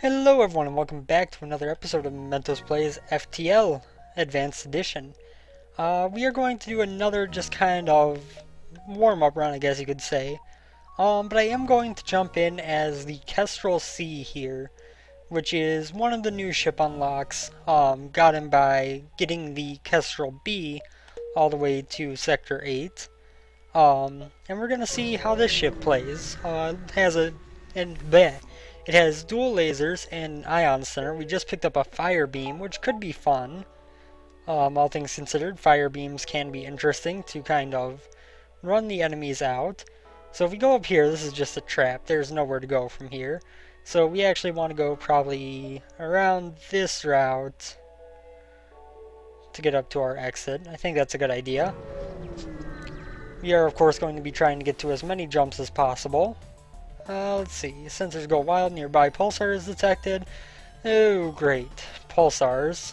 Hello everyone and welcome back to another episode of Mentos Plays FTL Advanced Edition. We are going to do another just kind of warm-up run, I guess you could say. But I am going to jump in as the Kestrel C here, which is one of the new ship unlocks, gotten by getting the Kestrel B all the way to Sector 8. And we're gonna see how this ship plays. It has dual lasers and ion center. We just picked up a fire beam, which could be fun. All things considered, fire beams can be interesting to kind of run the enemies out. So if we go up here, this is just a trap. There's nowhere to go from here. So we actually want to go probably around this route to get up to our exit. I think that's a good idea. We are, of course, going to be trying to get to as many jumps as possible. Let's see. Sensors go wild. Nearby pulsar is detected. Oh, great. Pulsars.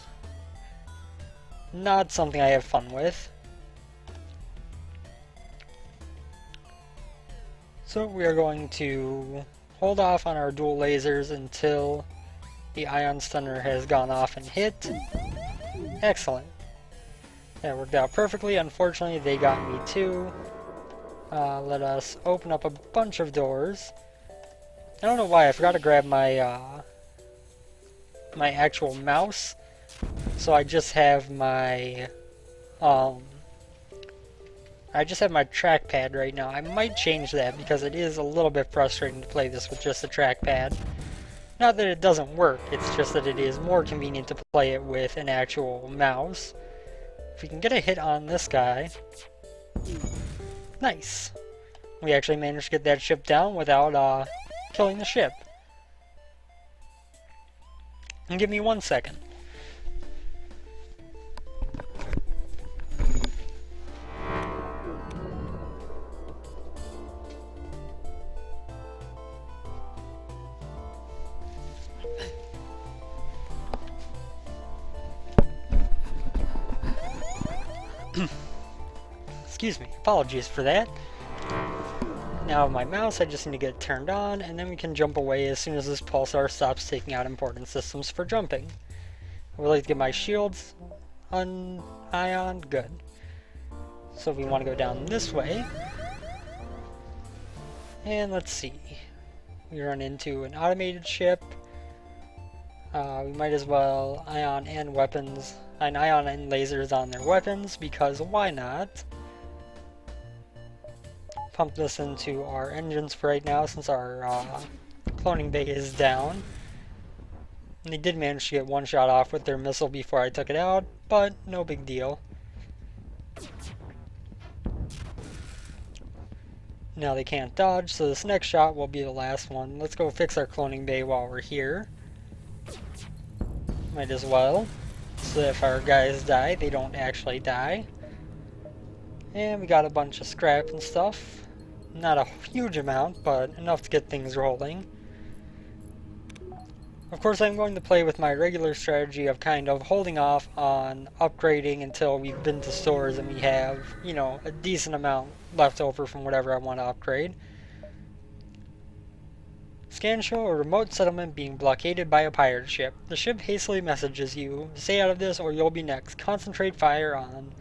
Not something I have fun with. So we are going to hold off on our dual lasers until the ion stunner has gone off and hit. Excellent. That worked out perfectly. Unfortunately, they got me too. Let us open up a bunch of doors. I don't know why, I forgot to grab my my actual mouse. So I just have my trackpad right now. I might change that because it is a little bit frustrating to play this with just a trackpad. Not that it doesn't work, it's just that it is more convenient to play it with an actual mouse. If we can get a hit on this guy. Nice. We actually managed to get that ship down without killing the ship. And give me 1 second. Excuse me, apologies for that. Now with my mouse, I just need to get it turned on, and then we can jump away as soon as this pulsar stops taking out important systems for jumping. I would like to get my shields ion, good. So we want to go down this way. And let's see. We run into an automated ship. We might as well ion and lasers on their weapons, because why not? Pump this into our engines for right now since our cloning bay is down. And they did manage to get one shot off with their missile before I took it out, but no big deal. Now they can't dodge, so this next shot will be the last one. Let's go fix our cloning bay while we're here. Might as well. So if our guys die, they don't actually die. And we got a bunch of scrap and stuff. Not a huge amount, but enough to get things rolling. Of course, I'm going to play with my regular strategy of kind of holding off on upgrading until we've been to stores and we have, you know, a decent amount left over from whatever I want to upgrade. Scan show a remote settlement being blockaded by a pirate ship. The ship hastily messages you, stay out of this or you'll be next. Concentrate fire on.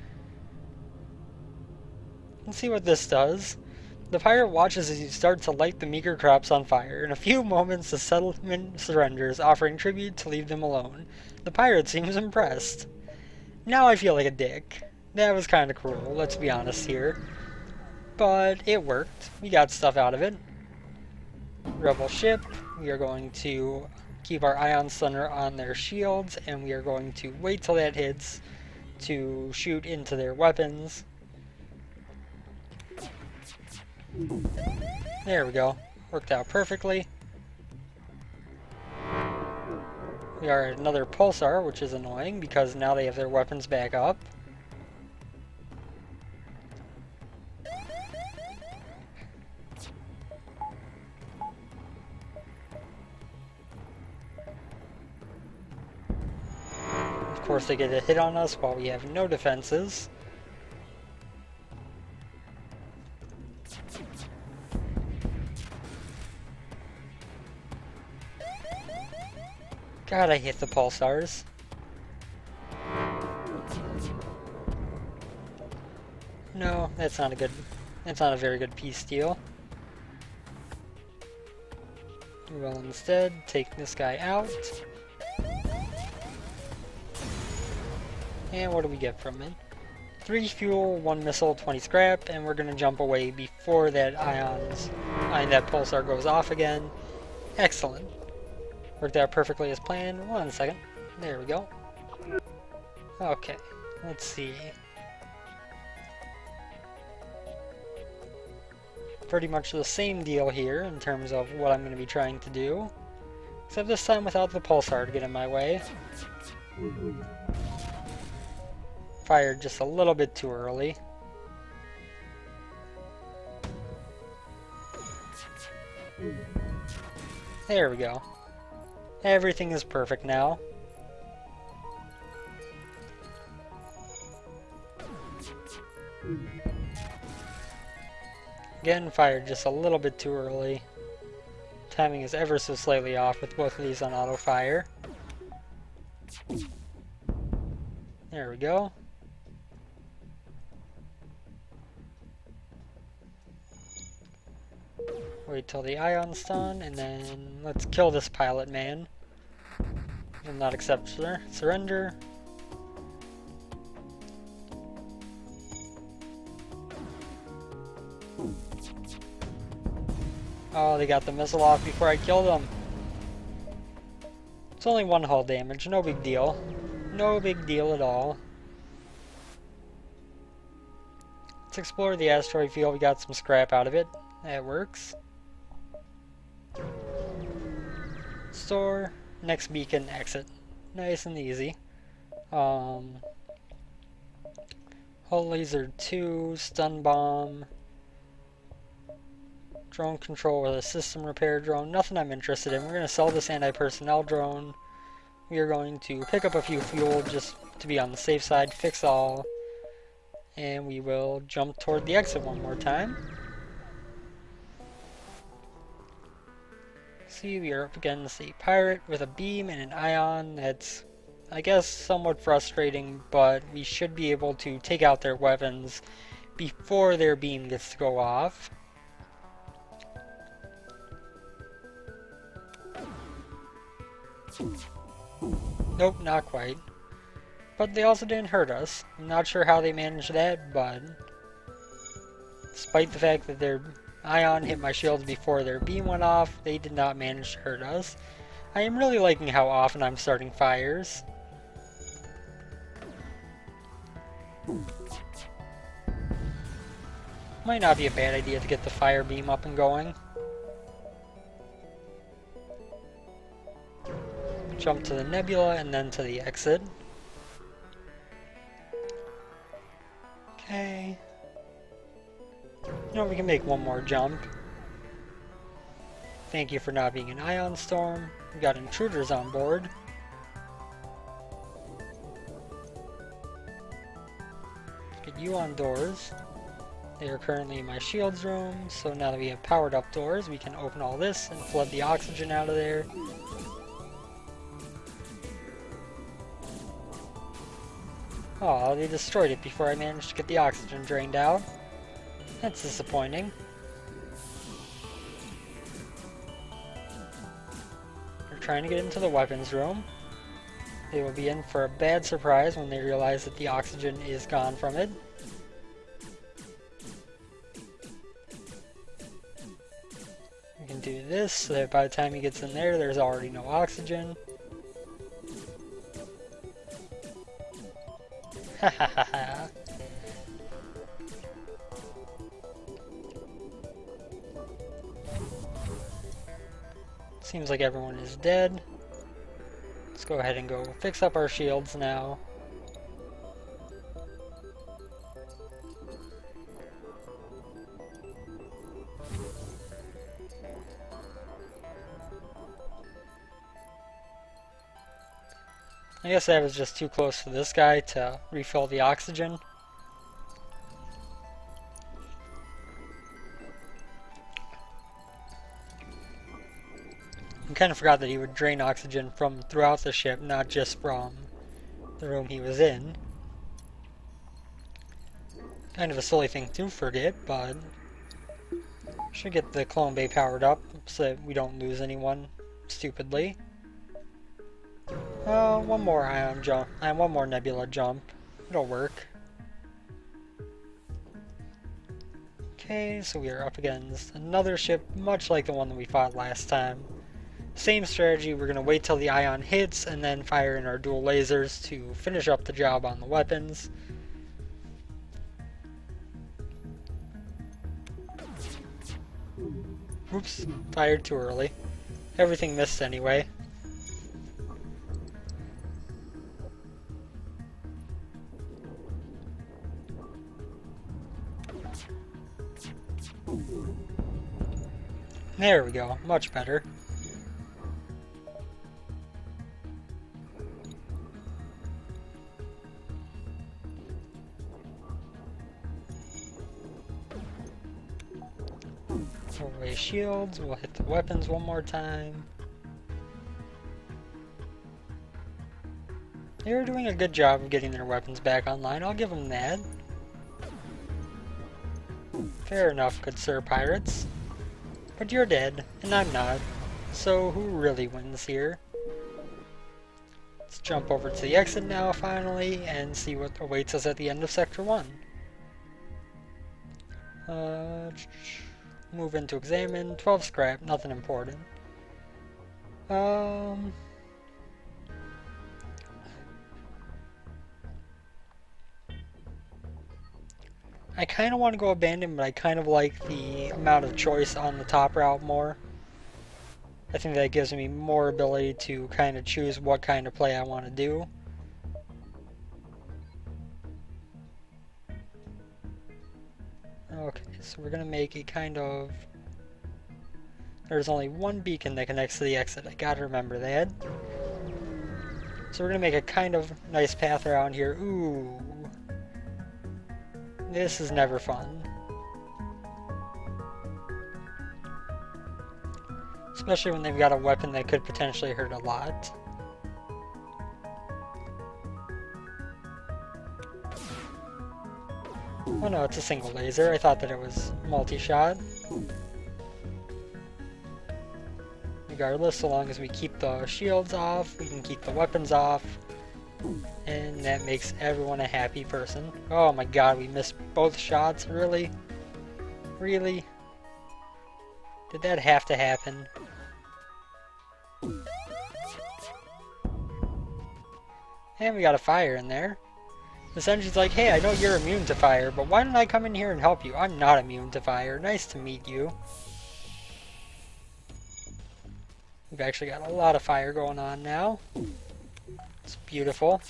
Let's see what this does. The pirate watches as you start to light the meager crops on fire. In a few moments, the settlement surrenders, offering tribute to leave them alone. The pirate seems impressed. Now I feel like a dick. That was kind of cruel, let's be honest here. But it worked. We got stuff out of it. Rebel ship. We are going to keep our ion stunner on their shields, and we are going to wait till that hits to shoot into their weapons. There we go. Worked out perfectly. We are at another pulsar, which is annoying because now they have their weapons back up. Of course, they get a hit on us while we have no defenses. God, I hate the pulsars. No, that's not a very good peace deal. We will instead take this guy out. And what do we get from it? 3 fuel, 1 missile, 20 scrap, and we're gonna jump away before that that pulsar goes off again. Excellent. Worked out perfectly as planned. 1 second. There we go. Okay, let's see. Pretty much the same deal here in terms of what I'm going to be trying to do. Except this time without the pulsar to get in my way. Fired just a little bit too early. There we go. Everything is perfect now. Again, fired just a little bit too early. Timing is ever so slightly off with both of these on auto fire. There we go. Wait till the ion's done, and then let's kill this pilot man. Will not accept surrender. Oh, they got the missile off before I killed them. It's only 1 hull damage, no big deal. No big deal at all. Let's explore the asteroid field, we got some scrap out of it. That works. Store, next beacon, exit. Nice and easy. Hull laser 2, stun bomb. Drone control with a system repair drone. Nothing I'm interested in. We're going to sell this anti-personnel drone. We are going to pick up a few fuel just to be on the safe side. Fix all. And we will jump toward the exit one more time. See, we are up against a pirate with a beam and an ion. That's, I guess, somewhat frustrating, but we should be able to take out their weapons before their beam gets to go off. Nope, not quite. But they also didn't hurt us. I'm not sure how they managed that, but despite the fact that their ion hit my shields before their beam went off, they did not manage to hurt us. I am really liking how often I'm starting fires. Might not be a bad idea to get the fire beam up and going. Jump to the nebula and then to the exit. Okay. You know, we can make one more jump. Thank you for not being an ion storm. We got intruders on board. Get you on doors. They are currently in my shields room, so now that we have powered up doors, we can open all this and flood the oxygen out of there. Oh, they destroyed it before I managed to get the oxygen drained out. That's disappointing. They're trying to get into the weapons room. They will be in for a bad surprise when they realize that the oxygen is gone from it. We can do this so that by the time he gets in there, there's already no oxygen. Ha ha ha ha. Seems like everyone is dead. Let's go ahead and go fix up our shields now. I guess I was just too close to this guy to refill the oxygen. kind of forgot that he would drain oxygen from throughout the ship, not just from the room he was in. Kind of a silly thing to forget, but should get the clone bay powered up so that we don't lose anyone stupidly. One more ion jump, and one more nebula jump. It'll work. Okay, so we are up against another ship, much like the one that we fought last time. Same strategy, we're going to wait till the ion hits and then fire in our dual lasers to finish up the job on the weapons. Oops, fired too early. Everything missed anyway. There we go, much better. Away shields, we'll hit the weapons one more time. They're doing a good job of getting their weapons back online, I'll give them that. Fair enough, good sir pirates. But you're dead, and I'm not. So who really wins here? Let's jump over to the exit now, finally, and see what awaits us at the end of Sector 1. Move into examine, 12 scrap, nothing important. I kind of want to go abandoned, but I kind of like the amount of choice on the top route more. I think that gives me more ability to kind of choose what kind of play I want to do. Okay, so we're going to make a kind of... There's only one beacon that connects to the exit, I gotta remember that. So we're going to make a kind of nice path around here. Ooh. This is never fun. Especially when they've got a weapon that could potentially hurt a lot. Oh no, it's a single laser. I thought that it was multi-shot. Regardless, so long as we keep the shields off, we can keep the weapons off. And that makes everyone a happy person. Oh my god, we missed both shots? Really? Really? Did that have to happen? And we got a fire in there. This engine's like, hey, I know you're immune to fire, but why don't I come in here and help you? I'm not immune to fire. Nice to meet you. We've actually got a lot of fire going on now. It's beautiful.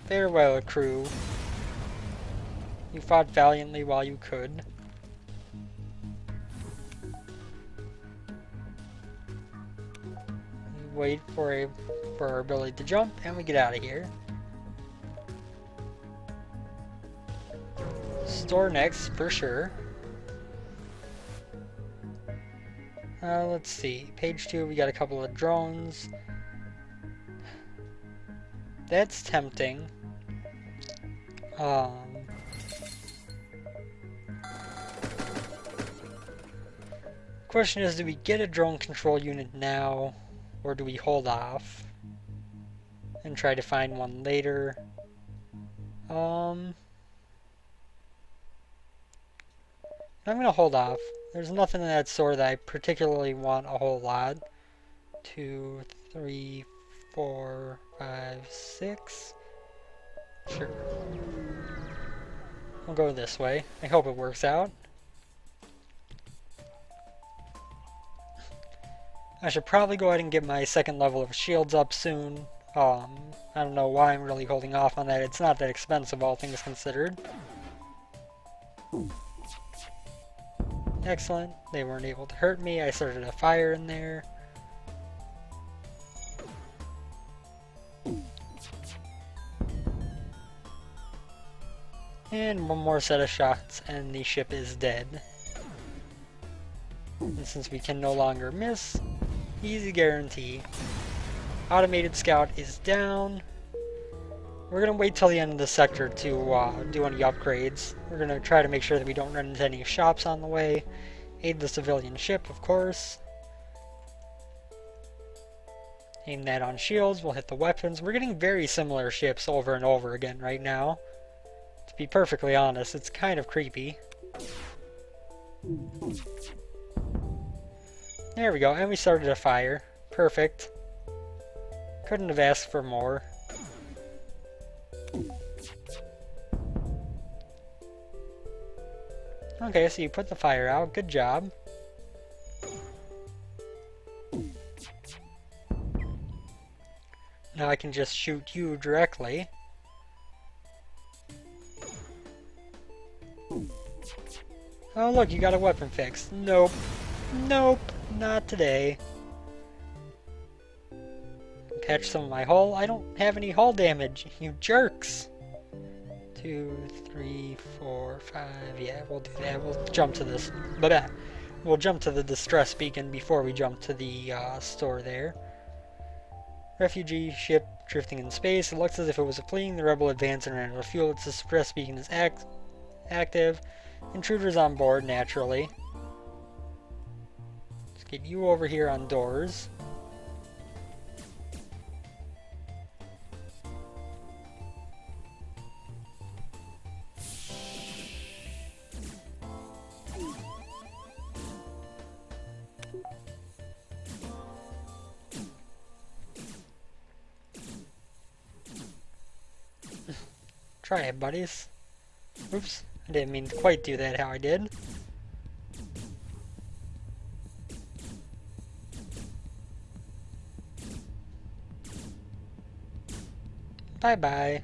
Farewell, crew. You fought valiantly while you could. We wait for our ability to jump, and we get out of here. Store next, for sure. Let's see. Page 2, we got a couple of drones. That's tempting. Question is, do we get a drone control unit now, or do we hold off and try to find one later? I'm gonna hold off. There's nothing in that store that I particularly want a whole lot. 2, 3, 4, 5, 6. Sure. We'll go this way. I hope it works out. I should probably go ahead and get my second level of shields up soon. I don't know why I'm really holding off on that. It's not that expensive, all things considered. Excellent. They weren't able to hurt me. I started a fire in there. And one more set of shots and the ship is dead. And since we can no longer miss, easy guarantee. Automated scout is down. We're going to wait till the end of the sector to do any upgrades. We're going to try to make sure that we don't run into any shops on the way. Aid the civilian ship, of course. Aim that on shields, we'll hit the weapons. We're getting very similar ships over and over again right now. To be perfectly honest, it's kind of creepy. There we go, and we started a fire. Perfect. Couldn't have asked for more. Okay, so you put the fire out. Good job. Now I can just shoot you directly. Oh look, you got a weapon fix. Nope. Nope, not today. Patch some of my hull. I don't have any hull damage, you jerks. 2, 3, 4, 5. Yeah, we'll do that. We'll jump to this. We'll jump to the distress beacon before we jump to the store there. Refugee ship drifting in space. It looks as if it was fleeing the rebel advance and ran out of fuel. Its distress beacon is active. Intruders on board, naturally. Let's get you over here on doors. Try it, buddies. Oops, I didn't mean to quite do that how I did. Bye-bye.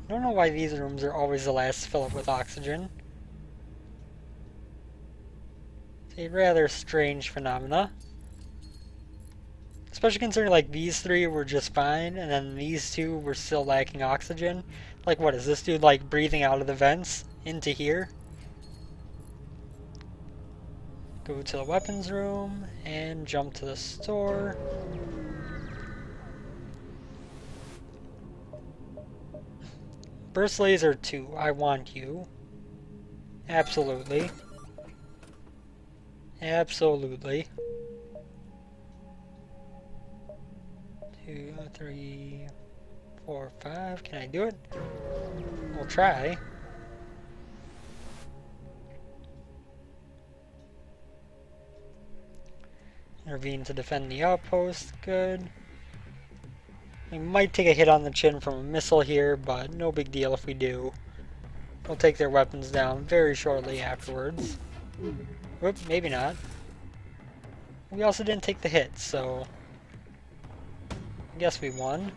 I don't know why these rooms are always the last to fill up with oxygen. It's a rather strange phenomena. Especially considering like these three were just fine, and then these two were still lacking oxygen. Like what, is this dude like breathing out of the vents into here? Go to the weapons room and jump to the store. Burst laser 2, I want you. Absolutely. Absolutely. 2, 3, 4, 5. Can I do it? We'll try. Intervene to defend the outpost. Good. We might take a hit on the chin from a missile here, but no big deal if we do. We'll take their weapons down very shortly afterwards. Whoop, maybe not. We also didn't take the hit, so I guess we won.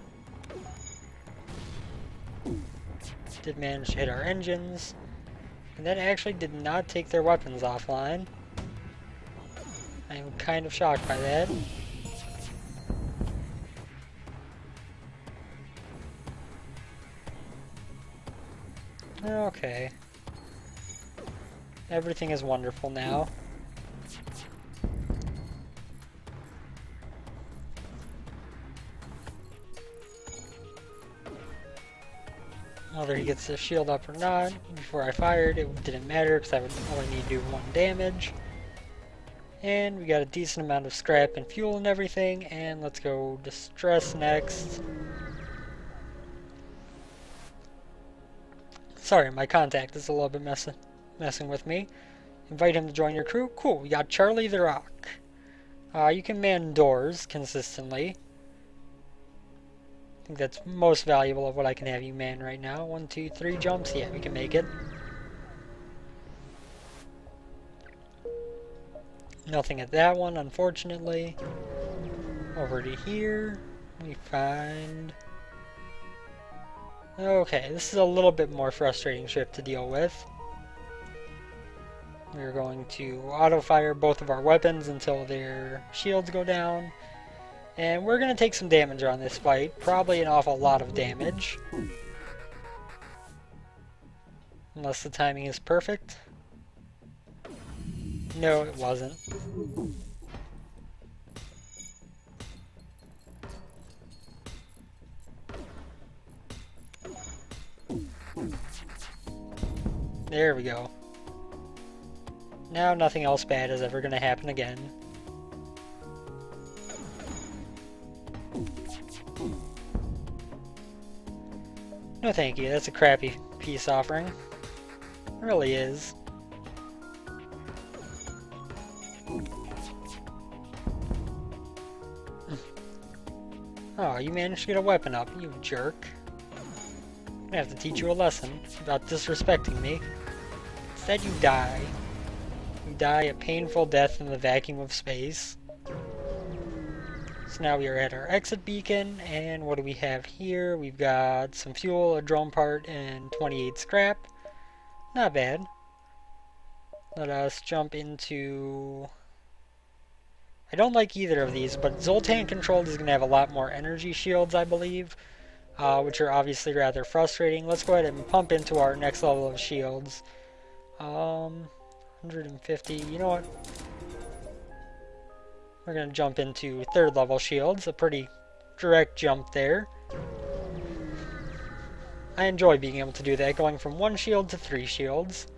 Did manage to hit our engines, and that actually did not take their weapons offline. I am kind of shocked by that. Okay. Everything is wonderful now. Whether he gets the shield up or not, before I fired, it didn't matter because I would only need to do 1 damage. And we got a decent amount of scrap and fuel and everything, and let's go distress next. Sorry, my contact is a little bit messing with me. Invite him to join your crew. Cool, we got Charlie the Rock. You can man doors consistently. I think that's most valuable of what I can have you man right now. 1, 2, 3 jumps. Yeah, we can make it. Nothing at that one, unfortunately. Over to here, we find... Okay, this is a little bit more frustrating ship to deal with. We're going to auto-fire both of our weapons until their shields go down. And we're going to take some damage on this fight. Probably an awful lot of damage. Unless the timing is perfect. No, it wasn't. There we go. Now nothing else bad is ever going to happen again. No thank you, that's a crappy peace offering. It really is. Oh, you managed to get a weapon up, you jerk. I'm gonna have to teach you a lesson about disrespecting me. Instead you die. You die a painful death in the vacuum of space. So now we are at our exit beacon, and what do we have here? We've got some fuel, a drone part, and 28 scrap. Not bad. Let us jump into... I don't like either of these, but Zoltan controlled is going to have a lot more energy shields, I believe, which are obviously rather frustrating. Let's go ahead and pump into our next level of shields. 150, you know what? We're going to jump into 3rd level shields, a pretty direct jump there. I enjoy being able to do that, going from 1 shield to 3 shields.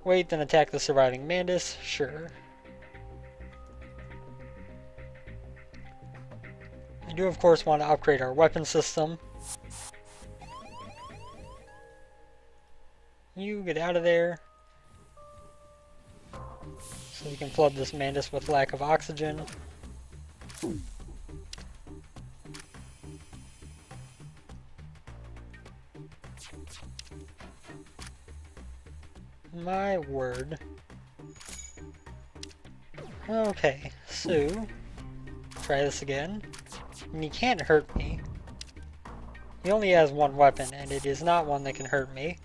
Wait, then attack the surviving Mantis? Sure. I do of course want to upgrade our weapon system. You get out of there. So we can flood this Mantis with lack of oxygen. My word. Okay, so try this again. And he can't hurt me. He only has 1 weapon, and it is not one that can hurt me.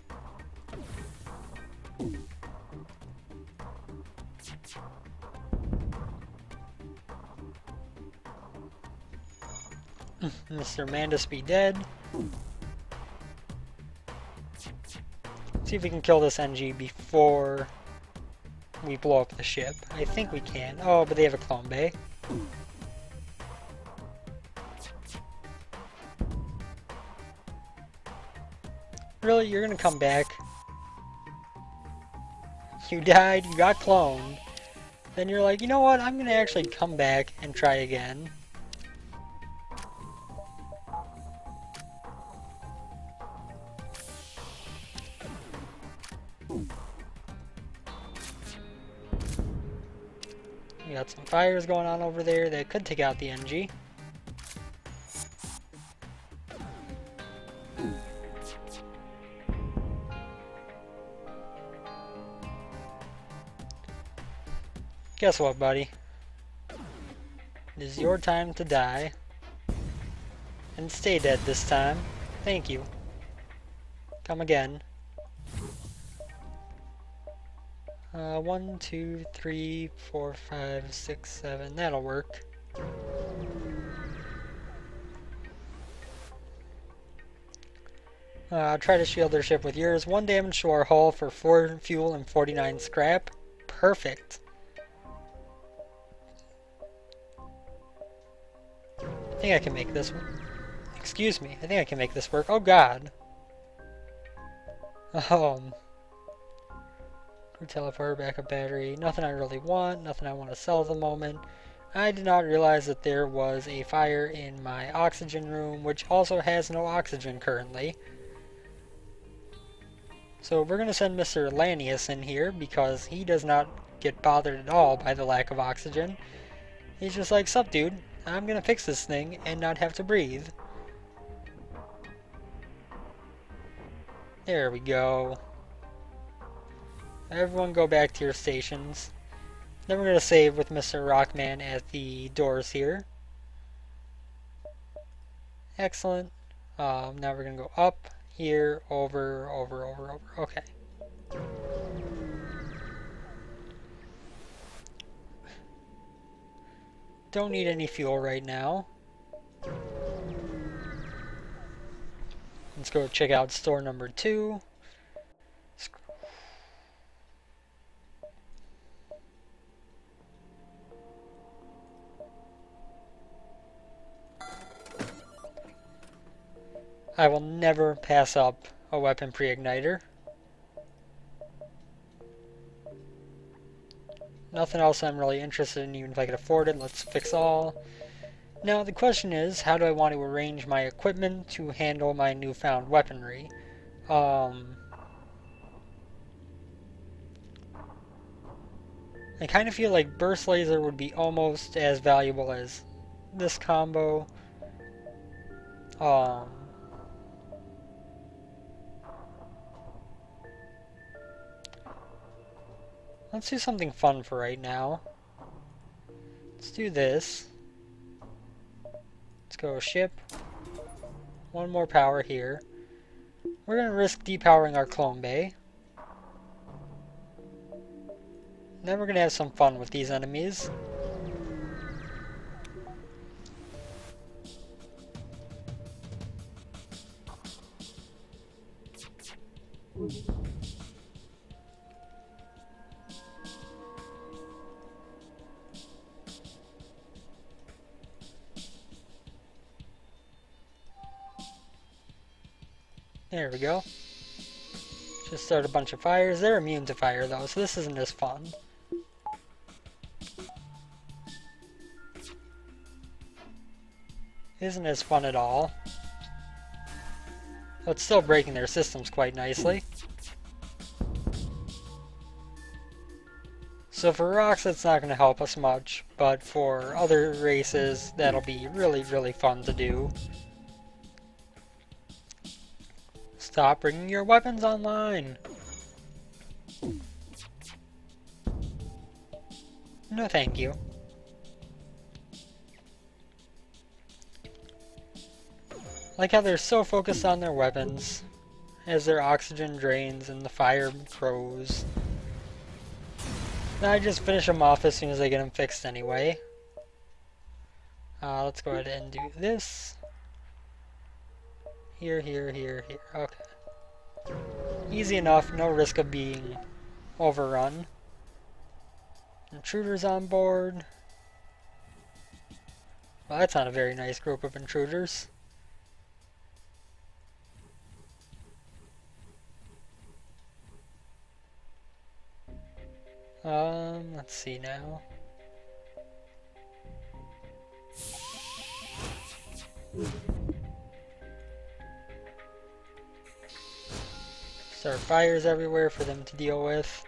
Mr. Mantis be dead. Let's see if we can kill this NG before we blow up the ship. I think we can. Oh, but they have a clone bay. Really? You're gonna come back? You died, you got cloned. Then you're like, you know what? I'm gonna actually come back and try again. We got some fires going on over there that could take out the NG. Guess what, buddy? It is your time to die. And stay dead this time. Thank you. Come again. 1, 2, 3, 4, 5, 6, 7. That'll work. Try to shield their ship with yours. 1 damage to our hull for 4 fuel and 49 scrap. Perfect. I think I can make this one. Excuse me. I think I can make this work. Oh god. Teleporter, backup battery. Nothing I really want. Nothing I want to sell at the moment. I did not realize that there was a fire in my oxygen room, which also has no oxygen currently. So we're going to send Mr. Lanius in here because he does not get bothered at all by the lack of oxygen. He's just like, sup dude, I'm going to fix this thing and not have to breathe. There we go. Everyone go back to your stations. Then we're going to save with Mr. Rockman at the doors here. Excellent. Now we're going to go up, here, over. Okay. Don't need any fuel right now. Let's go check out store number 2. I will never pass up a weapon pre-igniter. Nothing else I'm really interested in, even if I could afford it. Let's fix all. Now the question is, how do I want to arrange my equipment to handle my newfound weaponry? I kind of feel like burst laser would be almost as valuable as this combo. Let's do something fun for right now. Let's do this. Let's go ship. One more power here. We're going to risk depowering our clone bay. Then we're going to have some fun with these enemies. There we go. Just start a bunch of fires. They're immune to fire though, so this isn't as fun. Isn't as fun at all. But still breaking their systems quite nicely. So for rocks, it's not going to help us much, but for other races, that'll be really, really fun to do. Stop bringing your weapons online! No thank you. Like how they're so focused on their weapons as their oxygen drains and the fire grows. Now I just finish them off as soon as I get them fixed anyway. Let's go ahead and do this. Here, here, here, here. Okay. Easy enough, no risk of being overrun. Intruders on board. Well, that's not a very nice group of intruders. Let's see now. Start fires everywhere for them to deal with.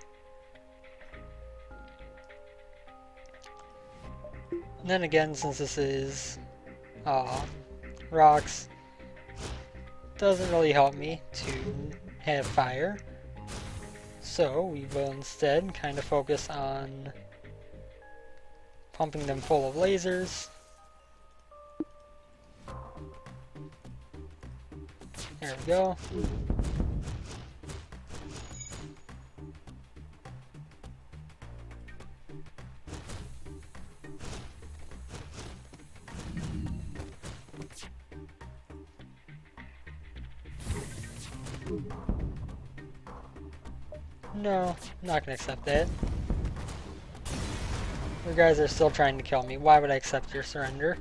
And then again, since this is rocks, doesn't really help me to have fire. So we will instead kind of focus on pumping them full of lasers. There we go. No, I'm not gonna accept that. You guys are still trying to kill me. Why would I accept your surrender?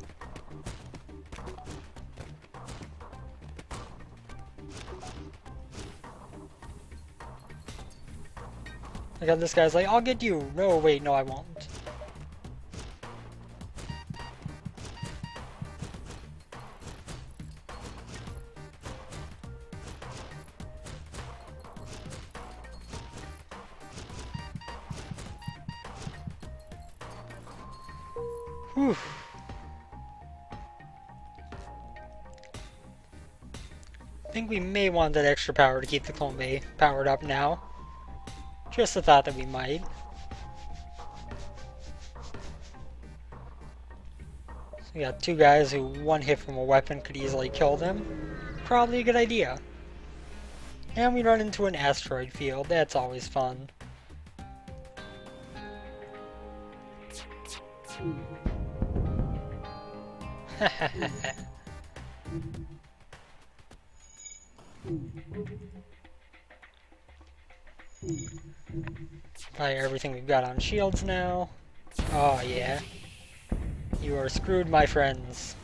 I got this guy's like, I'll get you. No, wait, no, I won't. Whew. I think we may want that extra power to keep the clone bay powered up now. Just a thought that we might. So we got two guys who one hit from a weapon could easily kill them. Probably a good idea. And we run into an asteroid field. That's always fun. Fire everything we've got on shields now. Oh yeah. You are screwed, my friends.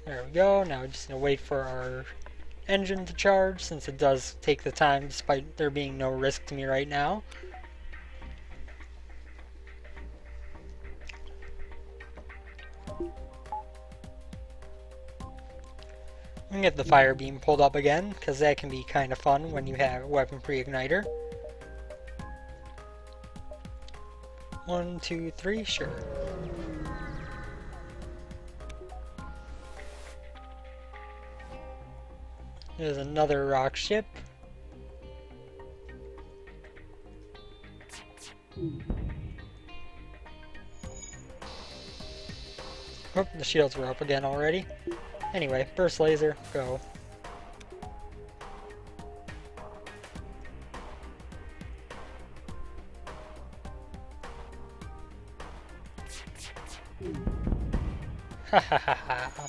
There we go. Now we're just gonna wait for our engine to charge, since it does take the time despite there being no risk to me right now. We can get the fire beam pulled up again, because that can be kind of fun when you have a weapon pre-igniter. 1, 2, 3, sure. There's another rock ship. Oh, the shields were up again already. Anyway, burst laser, go. Ha ha ha ha.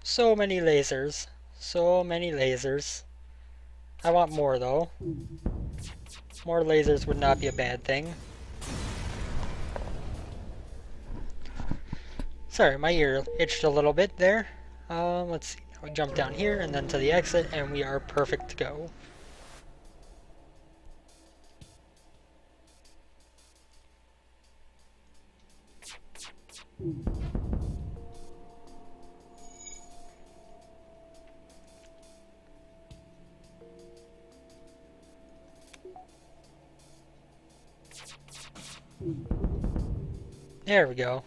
So many lasers. So many lasers. I want more though. More lasers would not be a bad thing. Sorry, my ear itched a little bit there. Let's see. We jump down here and then to the exit, and we are perfect to go. There we go.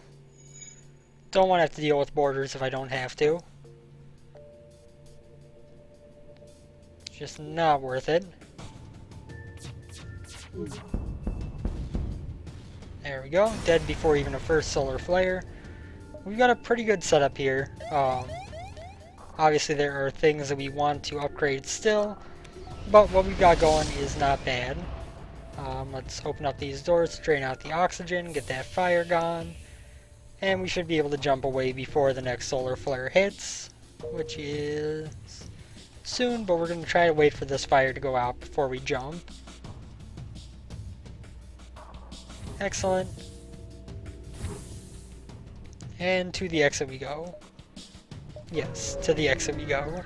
Don't want to have to deal with borders if I don't have to. It's just not worth it. There we go. Dead before even a first solar flare. We've got a pretty good setup here. Obviously there are things that we want to upgrade still, but what we've got going is not bad. Let's open up these doors, drain out the oxygen, get that fire gone, and we should be able to jump away before the next solar flare hits, which is soon, but we're going to try to wait for this fire to go out before we jump. Excellent. And to the exit we go. Yes, to the exit we go.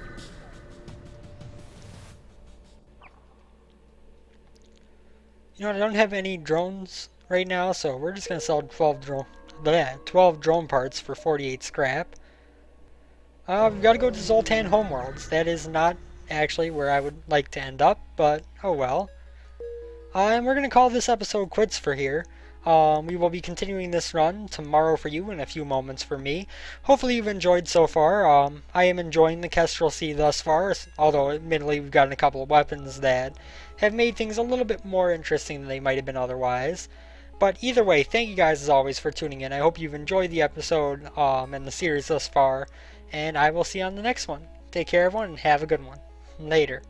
You know what, I don't have any drones right now, so we're just going to sell 12 drone parts for 48 scrap. We've got to go to Zoltan Homeworlds. That is not actually where I would like to end up, but oh well. And we're going to call this episode quits for here. We will be continuing this run tomorrow for you and a few moments for me. Hopefully you've enjoyed so far. I am enjoying the Kestrel C thus far, although admittedly we've gotten a couple of weapons that have made things a little bit more interesting than they might have been otherwise. But either way, thank you guys as always for tuning in. I hope you've enjoyed the episode and the series thus far, and I will see you on the next one. Take care everyone and have a good one. Later.